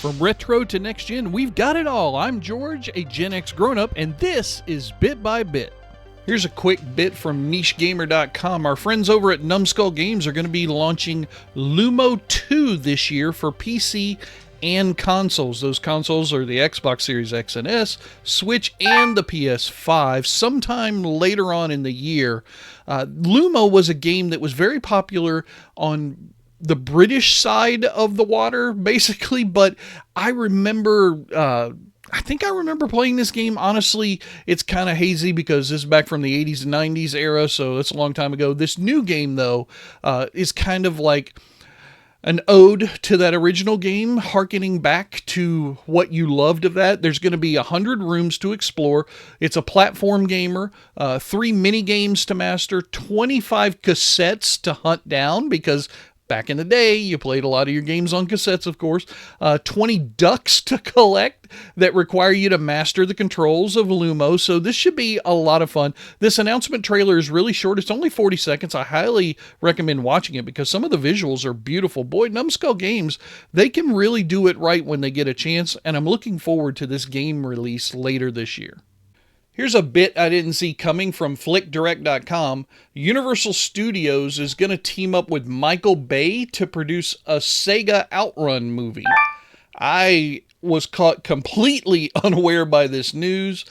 From retro to next gen, we've got it all. I'm George, a Gen X grown-up, and this is Bit by Bit. Here's a quick bit from NicheGamer.com. Our friends over at Numbskull Games are going to be launching Lumo 2 this year for PC and consoles. Those consoles are the Xbox Series X and S, Switch, and the PS5 sometime later on in the year. Lumo was a game that was very popular on the British side of the water, basically, but I remember, I think I remember playing this game. Honestly, it's kind of hazy because this is back from the 80s and 90s era, so it's a long time ago. This new game, though, is kind of like an ode to that original game, hearkening back to what you loved of that. There's going to be 100 rooms to explore. It's a platform gamer, 3 mini games to master, 25 cassettes to hunt down, because back in the day, you played a lot of your games on cassettes, of course. 20 ducks to collect that require you to master the controls of Lumo. So this should be a lot of fun. This announcement trailer is really short. It's only 40 seconds. I highly recommend watching it because some of the visuals are beautiful. Boy, Numbskull Games, they can really do it right when they get a chance. And I'm looking forward to this game release later this year. Here's a bit I didn't see coming from FlickDirect.com. Universal Studios is going to team up with Michael Bay to produce a SEGA OutRun movie. I was caught completely unaware by this news.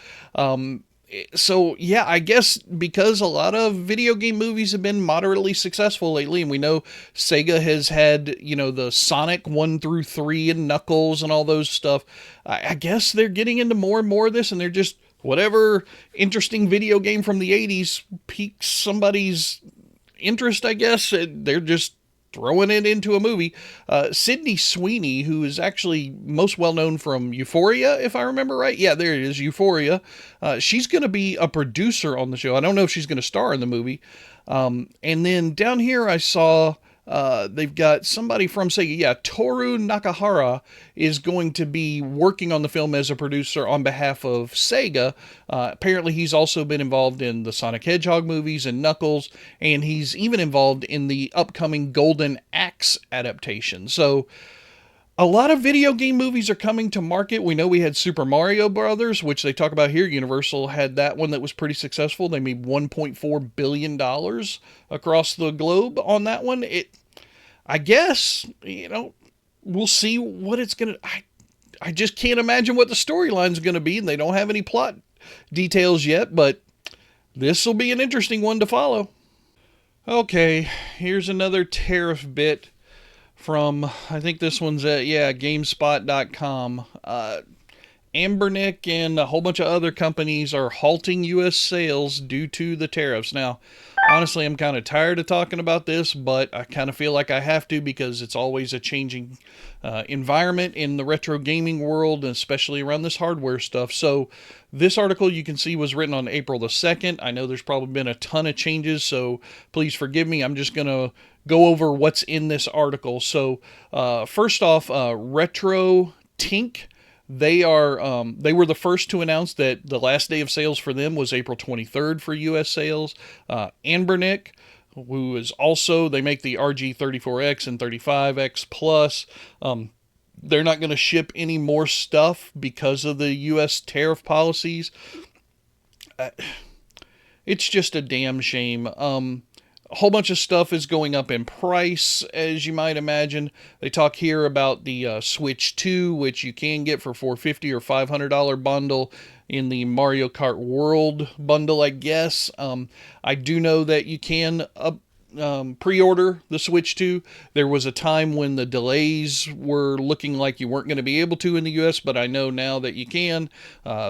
So, yeah, I guess because a lot of video game movies have been moderately successful lately, and we know Sega has had, you know, the Sonic 1 through 3 and Knuckles and all those stuff. I guess they're getting into more and more of this, and they're just whatever interesting video game from the 80s piques somebody's interest, I guess. They're just throwing it into a movie. Sydney Sweeney, who is actually most well known from Euphoria, if I remember right. Yeah, there it is, Euphoria. She's going to be a producer on the show. I don't know if she's going to star in the movie. And then down here I saw they've got somebody from Sega. Yeah, Toru Nakahara is going to be working on the film as a producer on behalf of Sega. Apparently, he's also been involved in the Sonic Hedgehog movies and Knuckles, and he's even involved in the upcoming Golden Axe adaptation. So, a lot of video game movies are coming to market. We know we had Super Mario Brothers, which they talk about here. Universal had that one that was pretty successful. They made $1.4 billion across the globe on that one. I guess, you know, we'll see what it's going to... I just can't imagine what the storyline's going to be, and they don't have any plot details yet, but this will be an interesting one to follow. Okay, here's another Tariff bit from, I think this one's at, GameSpot.com. Ambernick and a whole bunch of other companies are halting U.S. sales due to the tariffs. Now, honestly, I'm kind of tired of talking about this, but I kind of feel like I have to because it's always a changing environment in the retro gaming world, and especially around this hardware stuff. So this article you can see was written on April the 2nd. I know there's probably been a ton of changes, so please forgive me. I'm just going to go over what's in this article. So first off, Retro Tink. They were the first to announce that the last day of sales for them was April 23rd for U.S. sales. Ambernick, who is also, they make the RG34X and 35X Plus. They're not going to ship any more stuff because of the U.S. tariff policies. It's just a damn shame. A whole bunch of stuff is going up in price, as you might imagine. They talk here about the Switch 2, which you can get for $450 or $500 bundle in the Mario Kart World bundle, I guess. I do know that you can pre-order the Switch 2. There was a time when the delays were looking like you weren't going to be able to in the U.S., but I know now that you can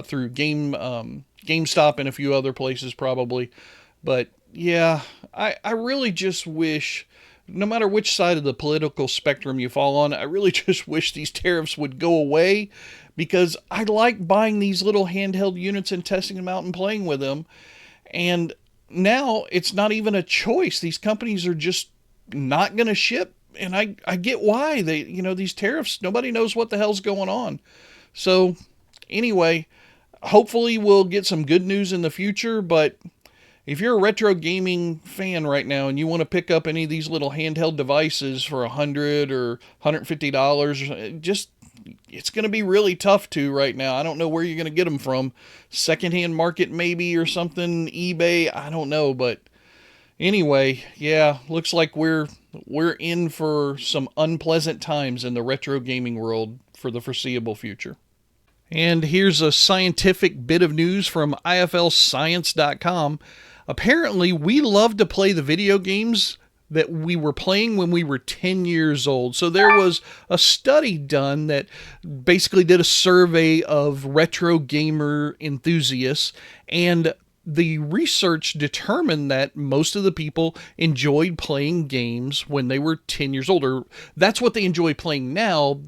through GameStop and a few other places probably. But yeah, I really just wish, no matter which side of the political spectrum you fall on, I really just wish these tariffs would go away, because I like buying these little handheld units and testing them out and playing with them. And now it's not even a choice. These companies are just not going to ship. And I get why. These tariffs, nobody knows what the hell's going on. So anyway, hopefully we'll get some good news in the future, but if you're a retro gaming fan right now and you want to pick up any of these little handheld devices for $100 or $150, just it's going to be really tough to right now. I don't know where you're going to get them from. Secondhand market maybe or something, eBay, I don't know. But anyway, yeah, looks like we're in for some unpleasant times in the retro gaming world for the foreseeable future. And here's a scientific bit of news from IFLscience.com. Apparently, we love to play the video games that we were playing when we were 10 years old. So there was a study done that basically did a survey of retro gamer enthusiasts, and the research determined that most of the people enjoyed playing games when they were 10 years old. Or that's what they enjoy playing now,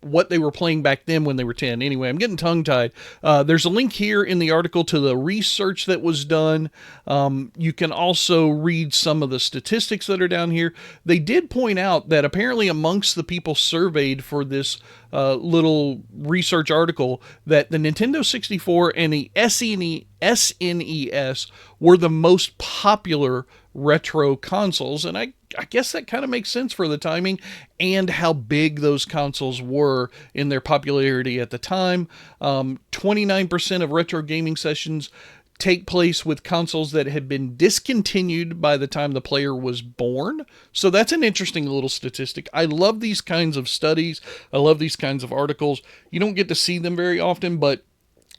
what they were playing back then when they were 10. Anyway, I'm getting tongue-tied. There's a link here in the article to the research that was done. You can also read some of the statistics that are down here. They did point out that apparently amongst the people surveyed for this little research article, that the Nintendo 64 and the SNES were the most popular retro consoles, and I guess that kind of makes sense for the timing and how big those consoles were in their popularity at the time. 29% of retro gaming sessions take place with consoles that had been discontinued by the time the player was born. So that's an interesting little statistic. I love these kinds of studies. I love these kinds of articles. You don't get to see them very often, but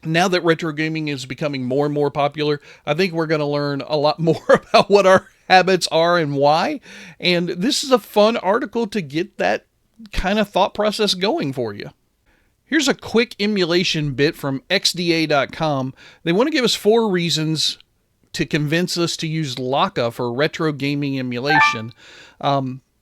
now that retro gaming is becoming more and more popular, I think we're going to learn a lot more about what our habits are and why. And this is a fun article to get that kind of thought process going for you. Here's a quick emulation bit from xda.com. They want to give us 4 reasons to convince us to use Lakka for retro gaming emulation.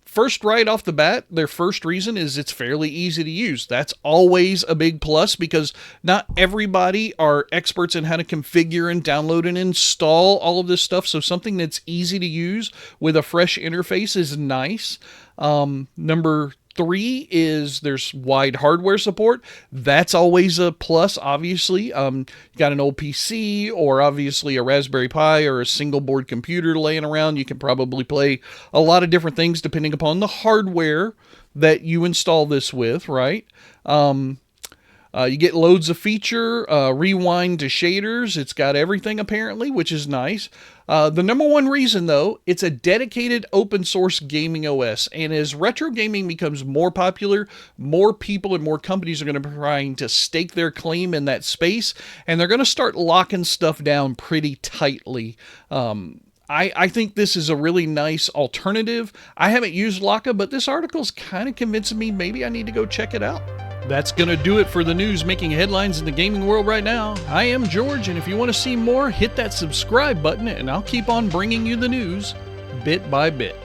First, right off the bat, their first reason is it's fairly easy to use. That's always a big plus because not everybody are experts in how to configure and download and install all of this stuff. So something that's easy to use with a fresh interface is nice. Number 3 is there's wide hardware support. That's always a plus, obviously. You got an old PC or obviously a Raspberry Pi or a single board computer laying around. You can probably play a lot of different things depending upon the hardware that you install this with, right? You get loads of feature, rewind to shaders. It's got everything apparently, which is nice. The number one reason though, it's a dedicated open source gaming OS. And as retro gaming becomes more popular, more people and more companies are going to be trying to stake their claim in that space. And they're going to start locking stuff down pretty tightly. I think this is a really nice alternative. I haven't used Lakka, but this article's kind of convincing me maybe I need to go check it out. That's going to do it for the news making headlines in the gaming world right now. I am George, and if you want to see more, hit that subscribe button, and I'll keep on bringing you the news bit by bit.